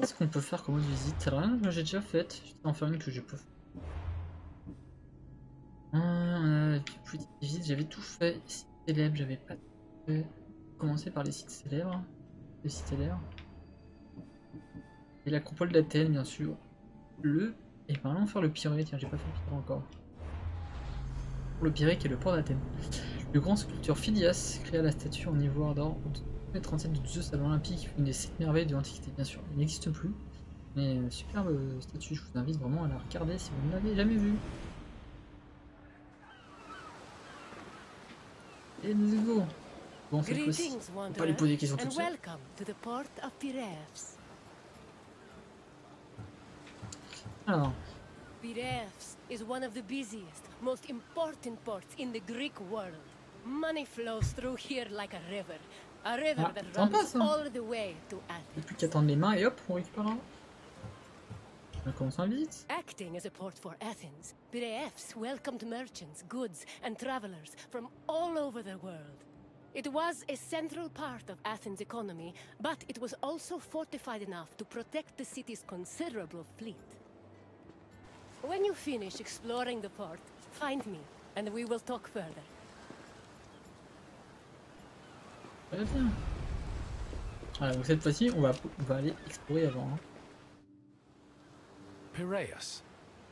qu'est-ce qu'on peut faire comme autre visite? Rien, j'ai déjà fait. Je vais en faire une que j'ai pas fait. Petite visite, j'avais tout fait. Sites célèbres, j'avais pas tout fait. Commencer par les sites célèbres. Les sites célèbres. Et l'acropole d'Athènes, bien sûr. Et ben allons faire le Pirée. Tiens, j'ai pas fait le Pirée encore. Le Pirée qui est le port d'Athènes. Le grand sculpteur Phidias créa la statue en ivoire d'or au 37 de Zeus à l'Olympique, une des 7 merveilles de l'Antiquité, bien sûr. Il n'existe plus, mais superbe statue, je vous invite vraiment à la regarder si vous ne l'avez jamais vue. Et let's go. Bon, cette fois-ci, on va pas lui poser des questions tout de suite. Alors, Piraeus is one of the busiest, most important ports in the Greek world. Money flows through here like a river that runs all the way to Athens. Il n'y a plus qu'à tendre les mains et hop, on récupère un. On commence la visite. Acting as a port for Athens, Piraeus welcomed merchants, goods, and travelers from all over the world. It was a central part of Athens' economy, but it was also fortified enough to protect the city's considerable fleet. When you finish exploring the port, find me, and we will talk further. Très bien. Voilà, donc cette fois-ci, on va aller explorer avant. Hein. Piraeus,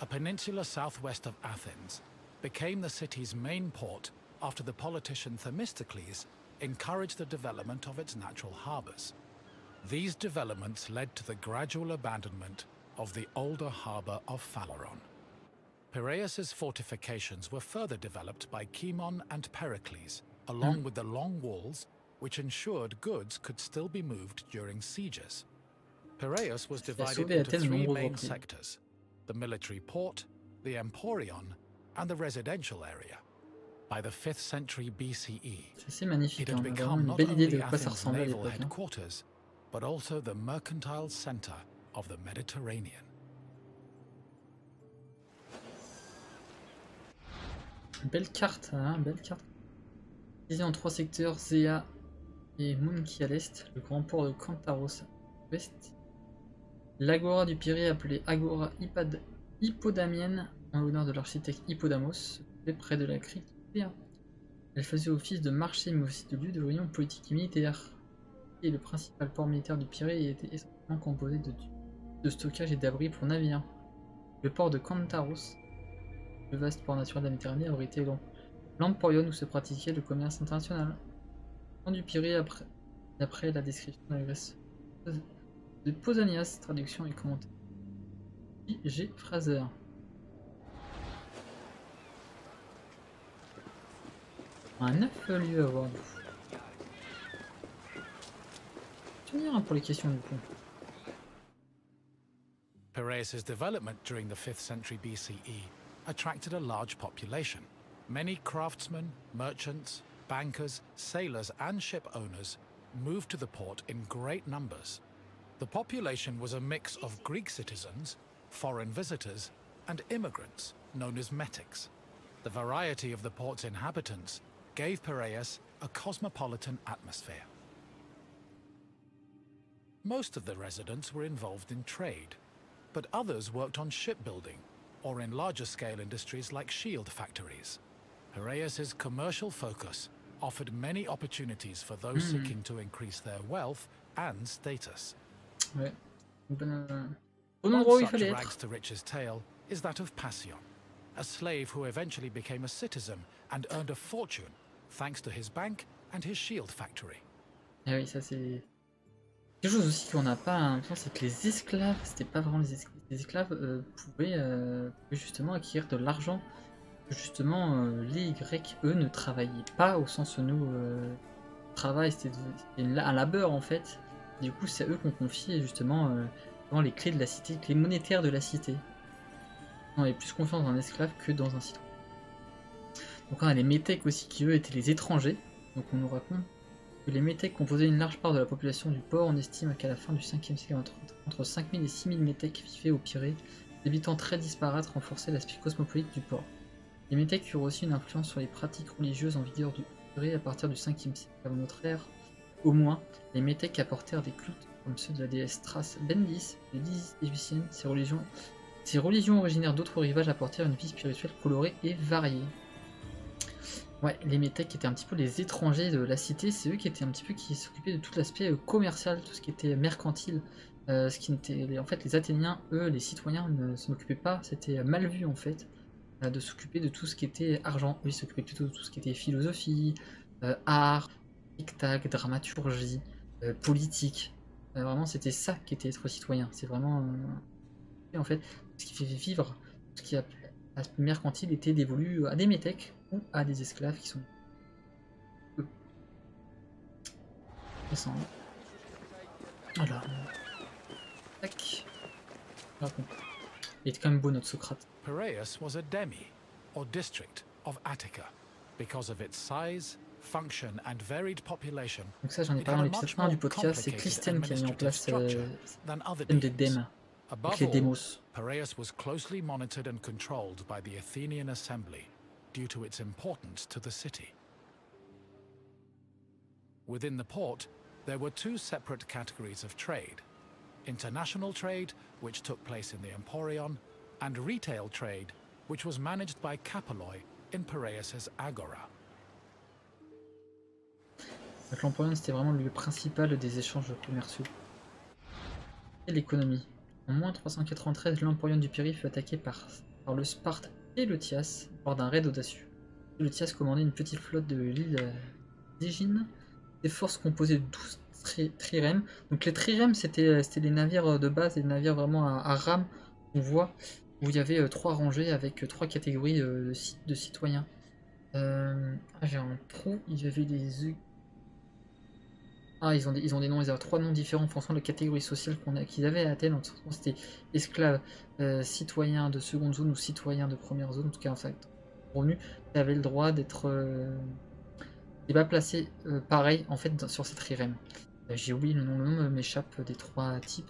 a peninsula southwest of Athens, became the city's main port after the politician Themistocles encouraged the development of its natural harbors. These developments led to the gradual abandonment of the older harbor of Phaleron. Piraeus's fortifications were further developed by Cimon and Pericles, along with the long walls, which ensured goods could still be moved during sieges. Piraeus was divided into three main sectors: the military port, the Emporion, and the residential area. By the 5th century BCE, it had become not only Athens' naval headquarters, but also the mercantile center of the Mediterranean. Belle carte, hein, belle carte. Divisé en 3 secteurs, Zéa et Mounki à l'est, le grand port de Kantaros à l'ouest, l'agora du Pirée appelée Agora Hippodamienne en l'honneur de l'architecte Hippodamos, près de la crique. Elle faisait office de marché mais aussi de lieu de réunion politique et militaire. Et le principal port militaire du Pirée était essentiellement composé de stockage et d'abris pour navires. Le port de Kantaros, le vaste port naturel de la Méditerranée, aurait été l'Emporion où se pratiquait le commerce international. Le du Pirée d'après la description de la Grèce de Pausanias, traduction et commentaire. J. Fraser. Un 9 lieux à voir du coup. Tu veux dire pour les questions du coup. Piraeus' development during the 5th century BCE attracted a large population. Many craftsmen, merchants, bankers, sailors, and ship owners moved to the port in great numbers. The population was a mix of Greek citizens, foreign visitors, and immigrants, known as metics. The variety of the port's inhabitants gave Piraeus a cosmopolitan atmosphere. Most of the residents were involved in trade, but others worked on shipbuilding or in larger-scale industries like shield factories. Piraeus's commercial focus offered many opportunities for those seeking to increase their wealth and status. Ouais. One such rags to riches tale is that of Passion, a slave who eventually became a citizen and earned a fortune thanks to his bank and his shield factory. Ah oui, ça c'est quelque chose aussi qu'on n'a pas l'impression, c'est que les esclaves, c'était pas vraiment les esclaves pouvaient justement acquérir de l'argent. Justement, les Grecs, eux, ne travaillaient pas au sens où nous travail, c'était un labeur en fait. Du coup, c'est eux qu'on confiait justement les clés de la cité, les clés monétaires de la cité. On avait plus confiance dans un esclave que dans un citoyen. Donc on a les métèques aussi qui eux étaient les étrangers. Donc on nous raconte que les métèques composaient une large part de la population du port. On estime qu'à la fin du 5e siècle, entre 5000 et 6000 métèques vivaient au Pirée. Des habitants très disparates renforçaient l'aspect cosmopolite du port. Les métèques eurent aussi une influence sur les pratiques religieuses en vigueur du Pirée à partir du 5e siècle avant notre ère. Au moins, les métèques apportèrent des cultes comme ceux de la déesse Thrace Bendis, les Isis égyptiennes. Ces religions originaires d'autres rivages apportèrent une vie spirituelle colorée et variée. Ouais, les Métèques étaient un petit peu les étrangers de la cité, c'est eux qui étaient un petit peu qui s'occupaient de tout l'aspect commercial, tout ce qui était mercantile. Ce qui n'était, en fait, les Athéniens, eux, les citoyens, ne s'en occupaient pas, c'était mal vu en fait, de s'occuper de tout ce qui était argent. Eux, ils s'occupaient plutôt de tout ce qui était philosophie, art, spectacle, dramaturgie, politique. Vraiment, c'était ça qui était être citoyen. C'est vraiment, en fait, ce qui fait vivre, ce qui a l'aspect mercantile était dévolu à des métèques ou à des esclaves qui sont eux. Descendre. Voilà. Tac. Il était quand même beau notre Socrate. Piraeus was a demi, or district, of Attica. Because of its size, function and varied population, Donc ça, j'en ai parlé dans l'épisode 1 du podcast, c'est Clisthène qui a mis en place le système des dèmes, avec les démos. Piraeus was closely monitored and controlled by the Athenian assembly due to its importance to the city. Within the port, there were two separate categories of trade: international trade, which took place in the Emporion, and retail trade, which was managed by Kapoloi in Piraeus's Agora. Donc l'Emporion, c'était vraiment le lieu principal des échanges commerciaux. Et l'économie. En moins 393, l'Emporion du Pirée fut attaqué par le Sparte et le Thias lors d'un raid audacieux. Le Thias commandait une petite flotte de l'île d'Égine, des forces composées de 12 trirèmes. Donc les trirèmes, c'était les navires de base, les navires vraiment à rame, on voit, où il y avait 3 rangées avec 3 catégories de citoyens. J'ai un trou, il y avait des... Ah, ils ont des noms, ils ont 3 noms différents en fonction de la catégorie sociale qu'ils avaient à Athènes. C'était esclaves, citoyens de seconde zone ou citoyens de première zone. En tout cas, en fait, revenu, tu avais le droit d'être pas placé pareil en fait sur cette trirème. J'ai oublié le nom m'échappe des 3 types.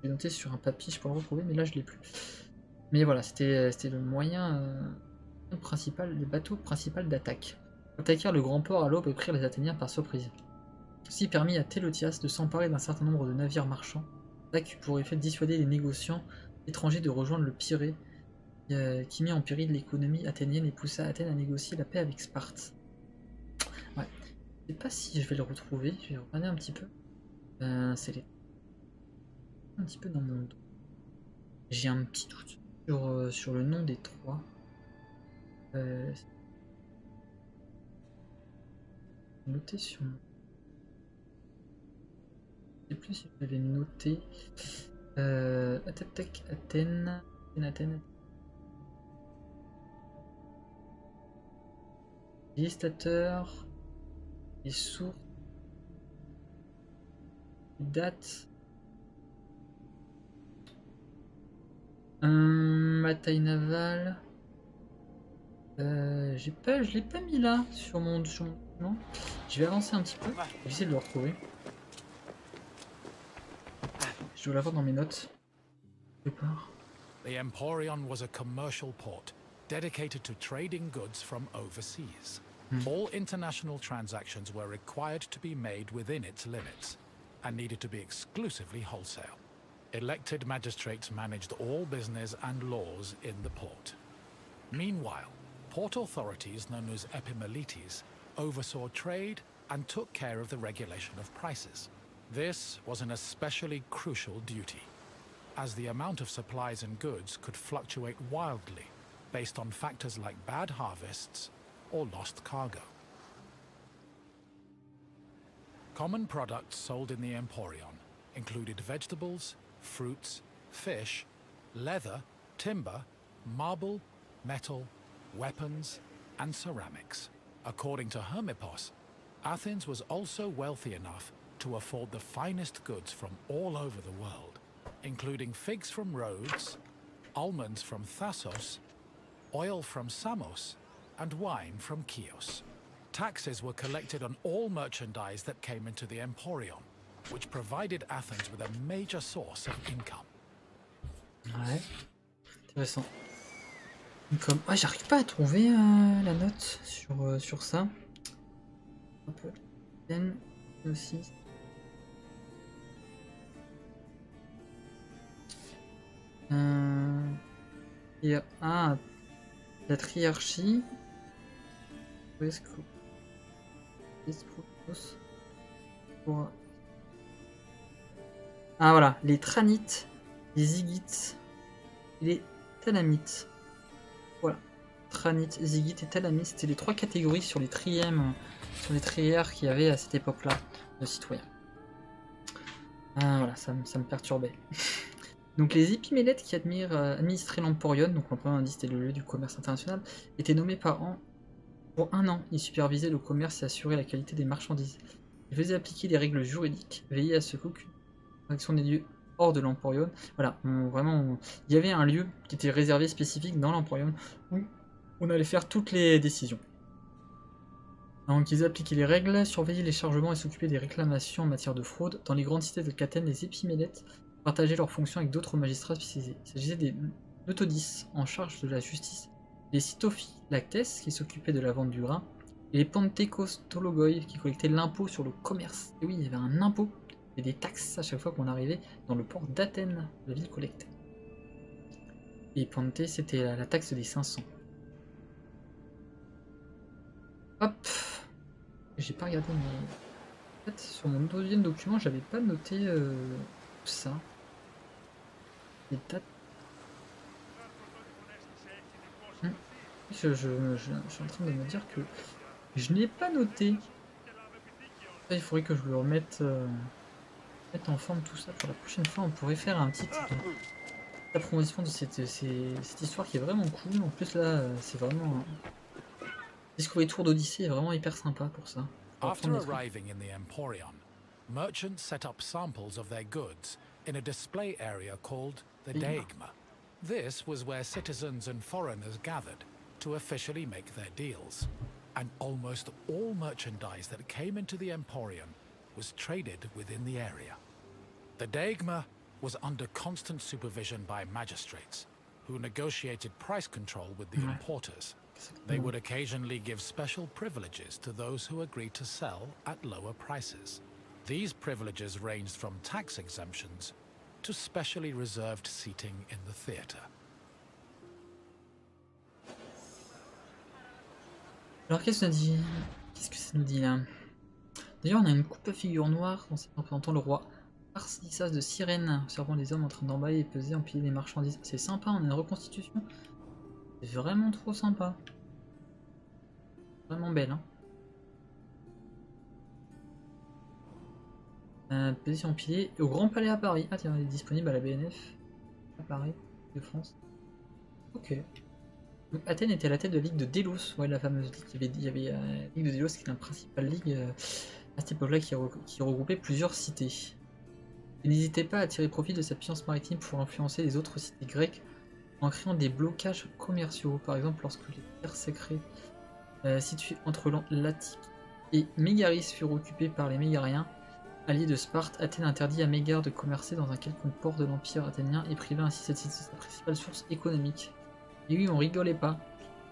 J'ai noté sur un papier, je peux le retrouver, mais là je l'ai plus. Mais voilà, c'était le moyen principal, le bateau principal d'attaque. Attaquèrent le grand port à l'aube et prirent les Athéniens par surprise. Ceci permit à Télothias de s'emparer d'un certain nombre de navires marchands, l'attaque pour effet dissuader les négociants étrangers de rejoindre le Pirée, qui mit en péril l'économie athénienne et poussa Athènes à négocier la paix avec Sparte. Ouais, je sais pas si je vais le retrouver, je vais regarder un petit peu. C'est un petit peu dans mon dos. J'ai un petit doute sur le nom des 3. Noté sur mon... Je sais plus si je l'avais noté. Athènes. Législateur. Les sources. Les dates. Bataille navale. Je l'ai pas mis là sur mon document. Je vais avancer un petit peu. Je vais essayer de le retrouver. Je dois l'avoir dans mes notes. The Emporion was a commercial port dedicated to trading goods from overseas. All international transactions were required to be made within its limits and needed to be exclusively wholesale. Elected magistrates managed all business and laws in the port. Meanwhile, port authorities known as epimeletes oversaw trade and took care of the regulation of prices. This was an especially crucial duty, as the amount of supplies and goods could fluctuate wildly based on factors like bad harvests or lost cargo. Common products sold in the Emporion included vegetables, fruits, fish, leather, timber, marble, metal, weapons, and ceramics. According to Hermippos, Athens was also wealthy enough to afford the finest goods from all over the world, including figs from Rhodes, almonds from Thassos, oil from Samos, and wine from Chios. Taxes were collected on all merchandise that came into the Emporion, which provided Athens with a major source of income. Ouais, intéressant. Comme... Ouais, j'arrive pas à trouver la note sur ça. Un peu. Aussi. Et la triarchie. Ah voilà, les Tranites, les Zigites et les Talamites. Voilà. Tranites, Zigites et Talamites, c'était les 3 catégories sur les trières qu'il y avait à cette époque-là de citoyens. Voilà, ça me perturbait. Donc les épimélètes qui administraient l'Emporion, donc l'Emporion c'était le lieu du commerce international, étaient nommés par an pour 1 an. Ils supervisaient le commerce et assuraient la qualité des marchandises. Ils faisaient appliquer les règles juridiques, veillaient à ce qu'aucune action des lieux hors de l'Emporion. Voilà, il y avait un lieu qui était réservé spécifique dans l'Emporion où on allait faire toutes les décisions. Donc ils appliquaient les règles, surveillaient les chargements et s'occupaient des réclamations en matière de fraude. Dans les grandes cités de Cathène, les épimélètes partageaient leurs fonctions avec d'autres magistrats spécialisés. Il s'agissait des Neutodis en charge de la justice, les Cytophylactes qui s'occupaient de la vente du grain, et les Pentécostologoi qui collectaient l'impôt sur le commerce. Et oui, il y avait un impôt et des taxes à chaque fois qu'on arrivait dans le port d'Athènes, la ville collectée. Et Pente, c'était la taxe des 500. Hop, j'ai pas regardé, mais en fait, sur mon deuxième document, j'avais pas noté tout ça. Les dates. Je suis en train de me dire que je n'ai pas noté. Il faudrait que je le remette en forme tout ça. Pour la prochaine fois, on pourrait faire un petit approfondissement de cette histoire qui est vraiment cool. En plus là, c'est vraiment... Discours et Tour d'Odyssée est vraiment hyper sympa pour ça. After arriving in the Emporion, merchants set up samples of their goods in a display area called the Deigma. This was where citizens and foreigners gathered to officially make their deals. And almost all merchandise that came into the Emporion was traded within the area. The Deigma was under constant supervision by magistrates, who negotiated price control with the importers. They would occasionally give special privileges to those who agreed to sell at lower prices. These privileges ranged from tax exemptions to specially reserved seating in the theatre. Alors qu'est-ce que ça dit? Qu'est-ce que ça nous dit là? D'ailleurs on a une coupe à figure noire représentant le roi Arsissas de Cyrène, observant les hommes en train d'emballer et peser, empiler les marchandises. C'est sympa, on a une reconstitution. C'est vraiment trop sympa. Vraiment belle, hein. Peser, empiler au Grand Palais à Paris. Ah tiens, il est disponible à la BNF à Paris, de France. Ok. Donc, Athènes était à la tête de la Ligue de Délos, ouais, la fameuse ligue. Il y avait la Ligue de Délos qui est la principale ligue à cette époque-là qui regroupait plusieurs cités. Il n'hésitait pas à tirer profit de sa puissance maritime pour influencer les autres cités grecques en créant des blocages commerciaux. Par exemple, lorsque les terres sacrées situées entre l'Attique et Mégaris furent occupées par les Mégariens, alliés de Sparte, Athènes interdit à Mégare de commercer dans un quelconque port de l'Empire athénien et privait ainsi cette cité de sa principale source économique. Et oui, on rigolait pas.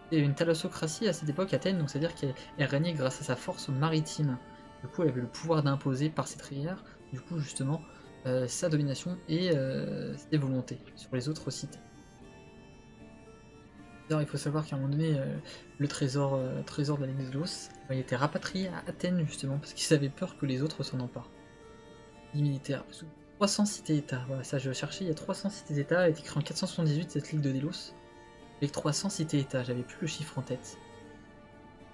Il y avait une thalassocratie à cette époque, Athènes, donc c'est-à-dire qu'elle régnait grâce à sa force maritime. Du coup, elle avait le pouvoir d'imposer par ses trières, du coup, justement, sa domination et ses volontés sur les autres cités. D'ailleurs, il faut savoir qu'à un moment donné, le trésor de la Ligue de Délos, il était rapatrié à Athènes, justement, parce qu'ils avaient peur que les autres s'en emparent. Les militaires. 300 cités-états, voilà, ça je cherchais, il y a 300 cités-états, elle a été créée en 478, cette Ligue de Délos. Avec 300 cités-états, j'avais plus le chiffre en tête.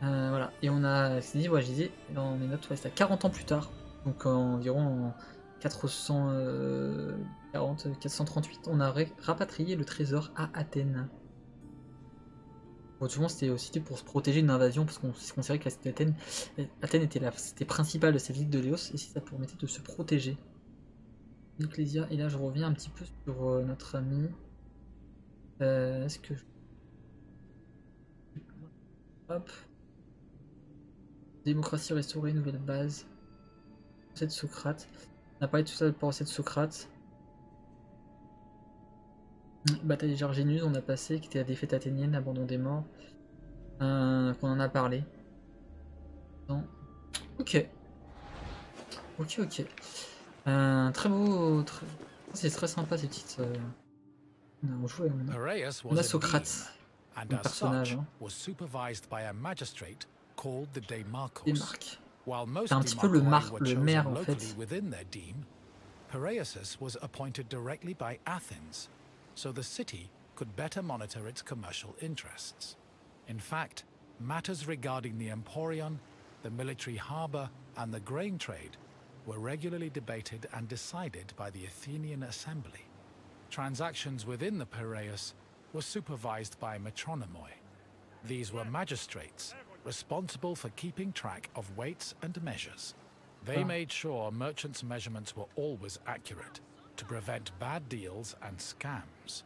Voilà, et on a, c'est dit, ouais, je disais, dans mes notes, ouais, c'était 40 ans plus tard, donc environ en 438, on a rapatrié le trésor à Athènes. Bon, souvent c'était aussi pour se protéger d'une invasion, parce qu'on considérait que la cité d'Athènes était la cité principale de cette ville de Léos, et si ça permettait de se protéger. Ecclésia, et là je reviens un petit peu sur notre ami. Est-ce que hop, démocratie restaurée, nouvelle base. Procès de Socrate. On a parlé de tout ça, le procès de Socrate. Bataille de Jarginus, on a passé, qui était la défaite athénienne, l'abandon des morts. Qu'on en a parlé. Non. Ok. Ok. Très beau. C'est très sympa ces petites. On jouait, Piraeus on was a a Socrate, deme, and un as personnage, such hein, was supervised by a magistrate called the des Demarchus. marques. While C'est most un petit peu Demarchoi were le maire chosen en locally fait. within their deme, Piraeus was appointed directly by Athens, so the city could better monitor its commercial interests. In fact, matters regarding the Emporion, the military harbour, and the grain trade were regularly debated and decided by the Athenian assembly. Transactions within the Piraeus were supervised by metronomoi. These were magistrates responsible for keeping track of weights and measures. They made sure merchants' measurements were always accurate to prevent bad deals and scams.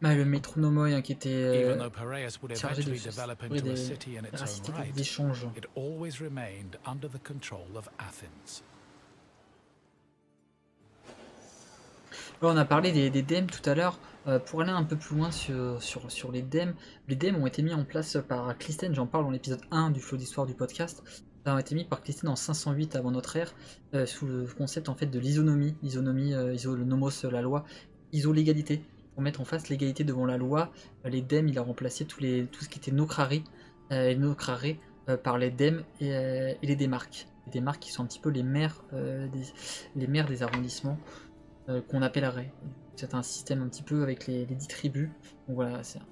Le métronomoi hein, qui était Even though Piraeus would chargé de eventually develop into a city in its own right, des échanges. it always remained under the control of Athens. On a parlé des dèmes tout à l'heure. Pour aller un peu plus loin sur les dèmes ont été mis en place par Clisthène, j'en parle dans l'épisode 1 du flot d'histoire du podcast. Ça a été mis par Clisthène en 508 avant notre ère, sous le concept en fait de l'isonomie. L'isonomie, iso, le nomos, la loi, iso-légalité. Pour mettre en face l'égalité devant la loi, les dèmes, il a remplacé tout ce qui était nocrari, par les dèmes et les démarques. Les démarques qui sont un petit peu les maires des arrondissements. Qu'on appellerait. C'est un système un petit peu avec les 10 tribus. Donc voilà, c'est un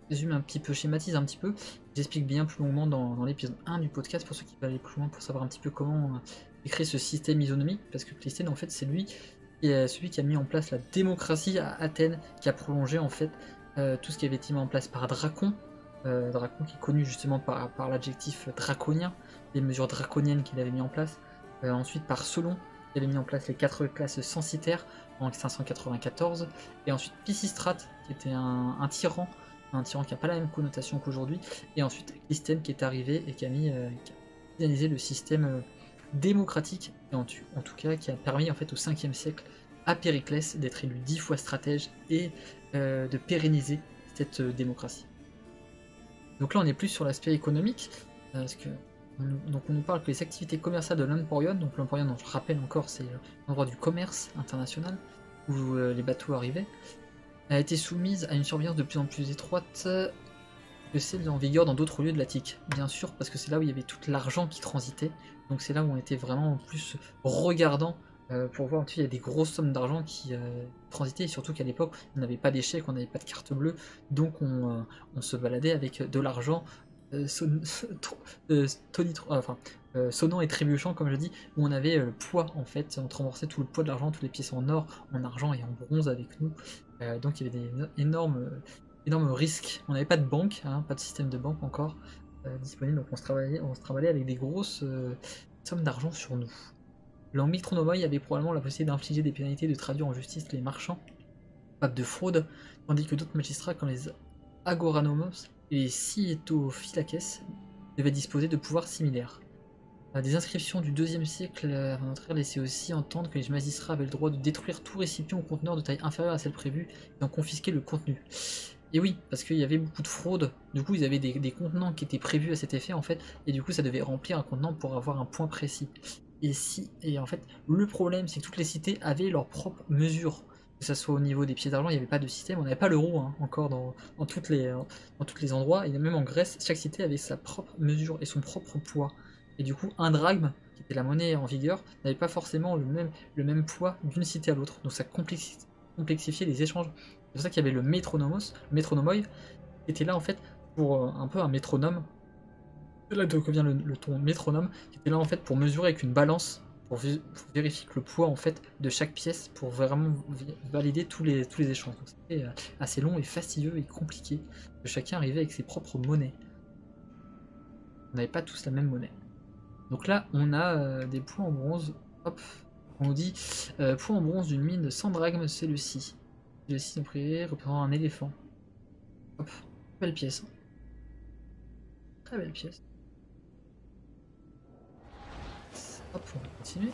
résumé un petit peu, schématise un petit peu. J'explique bien plus longuement dans l'épisode 1 du podcast pour ceux qui veulent aller plus loin pour savoir un petit peu comment créer ce système isonomique. Parce que Clisthène, en fait, c'est lui celui qui a mis en place la démocratie à Athènes, qui a prolongé en fait tout ce qui avait été mis en place par Dracon. Dracon qui est connu justement par l'adjectif draconien, les mesures draconiennes qu'il avait mis en place. Ensuite par Solon, qui avait mis en place les 4 classes censitaires en 594, et ensuite Pisistrate, qui était un tyran qui n'a pas la même connotation qu'aujourd'hui, et ensuite Clisthène qui est arrivé et qui a organisé le système démocratique, et en tout cas qui a permis en fait au 5e siècle à Périclès d'être élu 10 fois stratège et de pérenniser cette démocratie. Donc là on est plus sur l'aspect économique, parce que donc on nous parle que les activités commerciales de l'Emporion, donc l'Emporion, je rappelle encore, c'est l'endroit du commerce international où les bateaux arrivaient, a été soumise à une surveillance de plus en plus étroite que celle en vigueur dans d'autres lieux de l'Attique. Bien sûr, parce que c'est là où il y avait tout l'argent qui transitait, donc c'est là où on était vraiment plus regardant pour voir, il y a des grosses sommes d'argent qui transitaient, et surtout qu'à l'époque on n'avait pas d'échec, on n'avait pas de carte bleue, donc on se baladait avec de l'argent sonnant et trébuchant comme je dis, où on avait le poids en fait, on remboursait tout le poids de l'argent, toutes les pièces en or, en argent et en bronze avec nous, donc il y avait des énormes risques. On n'avait pas de banque, pas de système de banque encore disponible, donc on se travaillait avec des grosses sommes d'argent sur nous. Dans Métronomoi, il y avait probablement la possibilité d'infliger des pénalités, de traduire en justice les marchands capables de fraude, tandis que d'autres magistrats comme les agoranomos et les Sietophylakès devaient disposer de pouvoirs similaires. Des inscriptions du 2e siècle avant notre ère laissaient aussi entendre que les magistrats avaient le droit de détruire tout récipient ou conteneur de taille inférieure à celle prévue et d'en confisquer le contenu. Et oui, parce qu'il y avait beaucoup de fraude, du coup ils avaient des contenants qui étaient prévus à cet effet en fait, et du coup ça devait remplir un contenant pour avoir un point précis. Et en fait, le problème c'est que toutes les cités avaient leurs propres mesures. Que ce soit au niveau des pièces d'argent, il n'y avait pas de système, on n'avait pas l'euro encore dans tous les endroits, et même en Grèce, chaque cité avait sa propre mesure et son propre poids. Et du coup, un drachme, qui était la monnaie en vigueur, n'avait pas forcément le même poids d'une cité à l'autre, donc ça complexifiait les échanges. C'est pour ça qu'il y avait le métronomoi, qui était là en fait pour un peu un métronome. C'est là d'où vient le ton métronome, qui était là en fait pour mesurer avec une balance, pour vérifier que le poids en fait de chaque pièce, pour vraiment valider tous les échanges. Donc c'était assez long et fastidieux et compliqué, que chacun arrivait avec ses propres monnaies. On n'avait pas tous la même monnaie. Donc là on a des poids en bronze, hop, on nous dit poids en bronze d'une mine de 100 drachmes, c'est le si. Le si privé représentant un éléphant. Hop, belle pièce. Très belle pièce. Hop, on va continuer.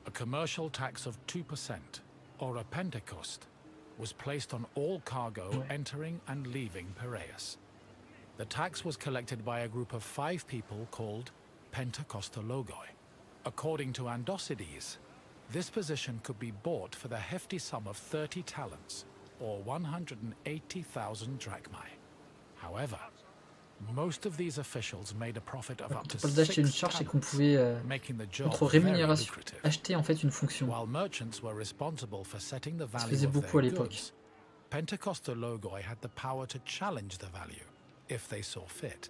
A commercial tax of 2%, or a pentecost, was placed on all cargo entering and leaving Piraeus. The tax was collected by a group of 5 people called Pentecostologoi. According to Andocides, This position could be bought for the hefty sum of 30 talents, or 180,000 drachmae. However, most of these officials made a profit of up to Pour d'acheter une 6 charge, c'est talents, qu'on pouvait, making the job contre very rémunération, lucrative. acheter en fait une fonction. While merchants were responsible for setting the Ça se value faisait of beaucoup à their l'époque. goods, Pentecosta Logoi had the power to challenge the value, if they saw fit.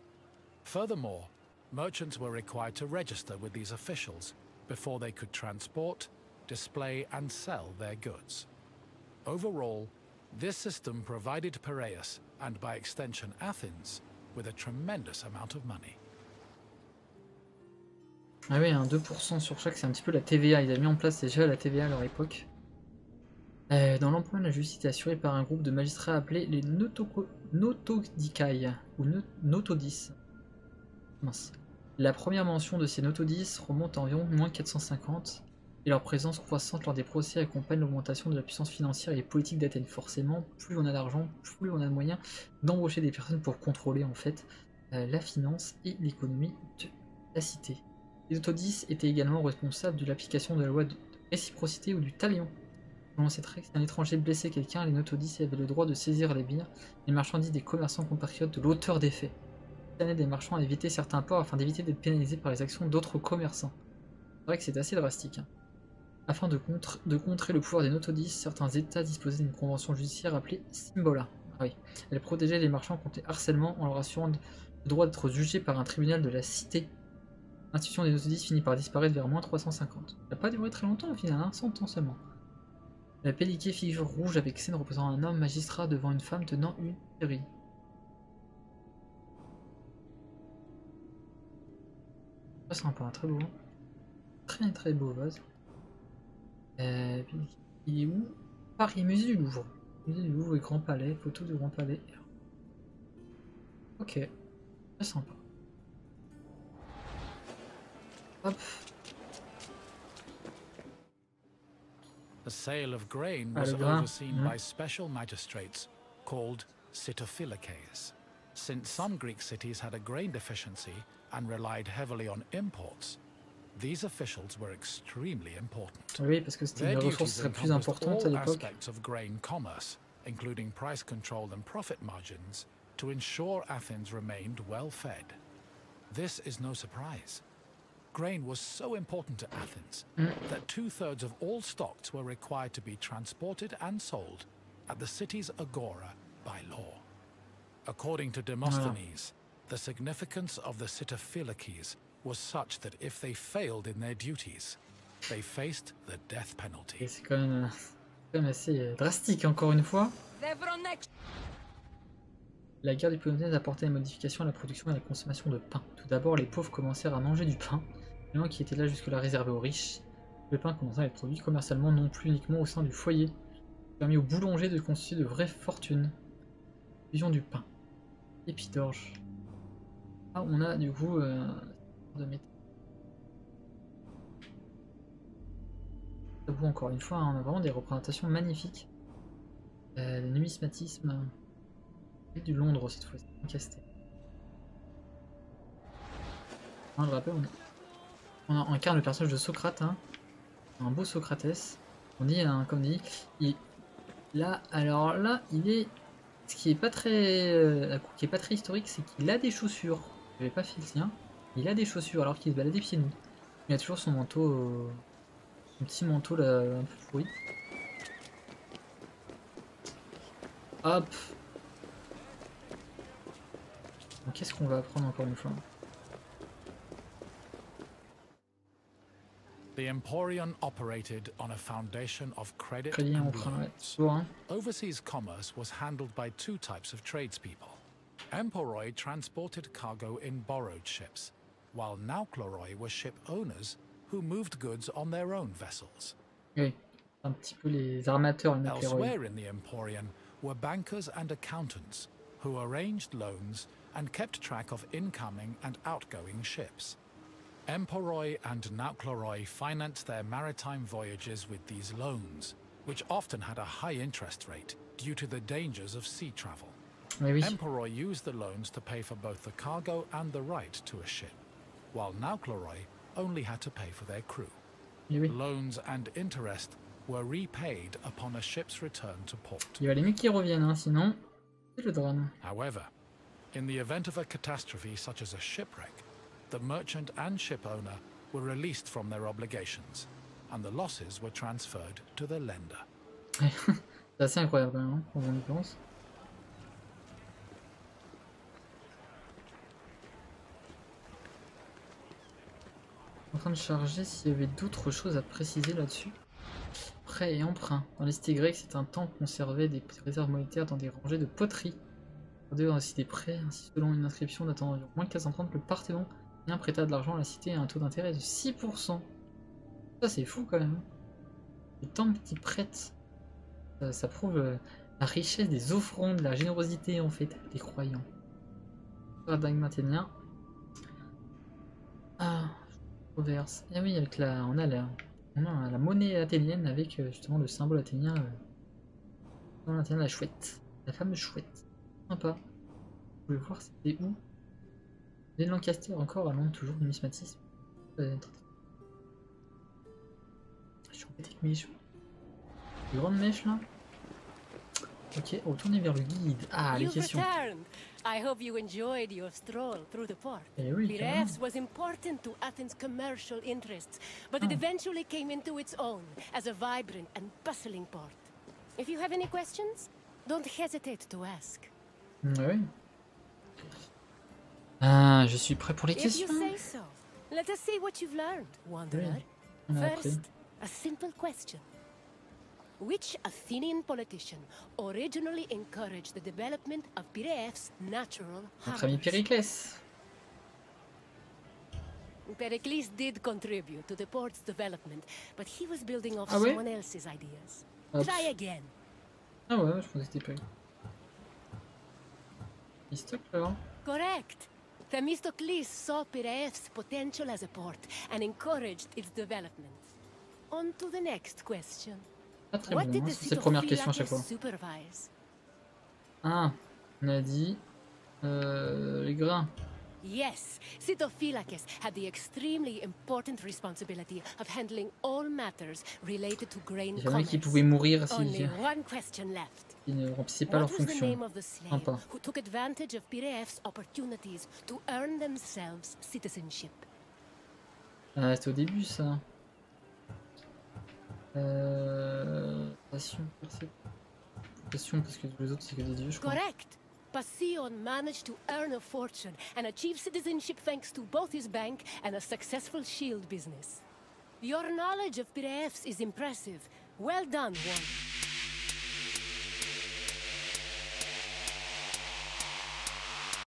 Furthermore, merchants were required to register with these officials before they could transport, display and sell their goods. Overall, this system provided Piraeus, and by extension Athens, with a tremendous amount of money. Ah oui, un 2% sur chaque, c'est un petit peu la TVA. Ils avaient mis en place déjà la TVA à leur époque. Dans l'emploi, la justice est assurée par un groupe de magistrats appelés les Notodicae, ou Notodis. Mince. La première mention de ces Notodis remonte à environ moins 450, et leur présence croissante lors des procès accompagne l'augmentation de la puissance financière et politique d'Athènes. Forcément, plus on a d'argent, plus on a de moyens d'embaucher des personnes pour contrôler en fait la finance et l'économie de la cité. Les Notodis étaient également responsables de l'application de la loi de réciprocité ou du talion. Selon cette règle, si un étranger blessait quelqu'un, les Notodis avaient le droit de saisir les biens, les marchandises des commerçants compatriotes de l'auteur des faits. Cette année, des marchands à éviter certains ports afin d'éviter d'être pénalisés par les actions d'autres commerçants. C'est vrai que c'est assez drastique. Afin de contrer le pouvoir des Notodis, certains États disposaient d'une convention judiciaire appelée Symbola. Ah oui. Elle protégeait les marchands contre les harcèlements en leur assurant le droit d'être jugés par un tribunal de la cité. L'institution des Notodis finit par disparaître vers moins 350. Ça n'a pas duré très longtemps au final, hein, 100 ans seulement. La pelliquée figure rouge avec scène représentant un homme magistrat devant une femme tenant une série. C'est sympa, très beau. Très très beau vase. Il est où? Paris, musée du Louvre. Musée du Louvre et Grand Palais, photo du Grand Palais. Ok, très sympa. Hop. The sale of grain was overseen by special magistrates called Sitophilakes. Since some Greek cities had a grain deficiency and relied heavily on imports, these officials were extremely important. Oui, parce que c'était une ressource très plus importante à l'époque. Aspects of grain commerce, including price control and profit margins, to ensure Athens remained well fed. This is no surprise. Grain was so important to Athens that 2/3 of all stocks were required to be transported and sold at the city's agora by law. According to Demosthenes, the significance of the Sitophilakes was such that if they failed in their duties, they faced the death penalty. C'est quand même assez drastique encore une fois. La guerre du Péloponnèse a apporté des modifications à la production et à la consommation de pain. Tout d'abord, les pauvres commencèrent à manger du pain, aliment qui était là jusque-là réservé aux riches. Le pain commença à être produit commercialement, non plus uniquement au sein du foyer. Ça a permis aux boulangers de constituer de vraies fortunes. Fusion du pain. Épi d'orge. Ah, on a du coup de métal. Tabou encore une fois, hein, on a vraiment des représentations magnifiques. Le numismatisme. Du Londres cette fois-ci, Casté. Je rappelle, on incarne le personnage de Socrate, hein. Un beau Socrates. On dit, hein, comme dit, là, alors là, il est, ce qui est pas très, historique, c'est qu'il a des chaussures. Je vais pas fait le sien. Il a des chaussures alors qu'il se balade pieds nus. Il a toujours son manteau, son petit manteau là, un peu pourri. Hop. Qu'est-ce qu'on va apprendre encore une fois? The Emporion operated on a foundation of credit Crédit and emprunt, ouais. loans. Bon, hein. Overseas commerce was handled by two types of tradespeople. Emporoi transported cargo in borrowed ships, while Naucloroi were ship owners who moved goods on their own vessels. Oui, un petit peu les armateurs, les Elsewhere in the Emporion were bankers and accountants who arranged loans and kept track of incoming and outgoing ships. Emporoi and Naucloroi financed their maritime voyages with these loans, which often had a high interest rate due to the dangers of sea travel. Oui. Emporoi used the loans to pay for both the cargo and the right to a ship, while Naucloroi only had to pay for their crew. Mais oui. Loans and interest were repaid upon a ship's return to port. Il va aller mieux qu'ils reviennent, hein, sinon c'est le drame. However, in the event of a catastrophe such as a shipwreck, the merchant and ship owner were released from their obligations, and the losses were transferred to the lender. C'est assez incroyable quand même, hein, quand on y pense. En train de charger s'il y avait d'autres choses à préciser là-dessus. Prêt et emprunt. Dans les cités grecques, c'est un temps conservé des réserves monétaires dans des rangées de poteries. D'ailleurs, aussi des prêts. Ainsi, selon une inscription datant d'environ moins 430, le Parthénon prêta de l'argent à la cité à un taux d'intérêt de 6%. Ça, c'est fou quand même. Les temples qui prêtent, ça prouve la richesse des offrandes, la générosité en fait des croyants. Paradigme athénien. Ah, controverse. Et oui, avec on a la monnaie athénienne avec justement le symbole athénien. La chouette. La fameuse chouette. Sympa. Vous pouvez voir c'était où. Les Lancaster encore à Londres, toujours numismatisme. Je suis en petite mèche. Une grande mèche là. Ok, retournez vers le guide. Ah, les questions. I hope you enjoyed your stroll through the port. Eh oui, Piraeus was important to Athens' commercial interests, but it eventually came into its own as a vibrant and bustling port. If you have any questions, don't hesitate to ask. Oui. Ah, je suis prêt pour les If questions. you say so, let us see what you've learned, Wanderer. On a appris. First, a simple question. Which Athenian politician originally encouraged the development of Piraeus' natural Notre ami harbors? Périclès. Pericles did contribute to the port's development, but he was building off Ah ouais? someone else's ideas. Hop. Try again. Ah ouais, je pensais que c'était Périclès. Il stock là. Correct. Themistocles saw Piraeus' potential as a port and encouraged its development. On to the next question. Pas très What bon, did hein, the c'est cette première city question à chaque of fois. supervise? Ah, on a dit les grains. Yes, Sitophilakes had the extremely important responsibility of handling all matters related to grain Il y en a commerce. qui pouvaient mourir Only s'ils one question left. ne remplissaient pas leur What was the name fonction. of the slave Sympa. who took advantage of Piraeus' opportunities to earn themselves citizenship? Ah, c'était au début ça. Passion, passion, parce que tous les autres c'est que des dieux, je crois. Correct. Passion managed to earn a fortune and achieve citizenship thanks to both his bank and a successful shield business. Your knowledge of Piraeus is impressive. Well done, one.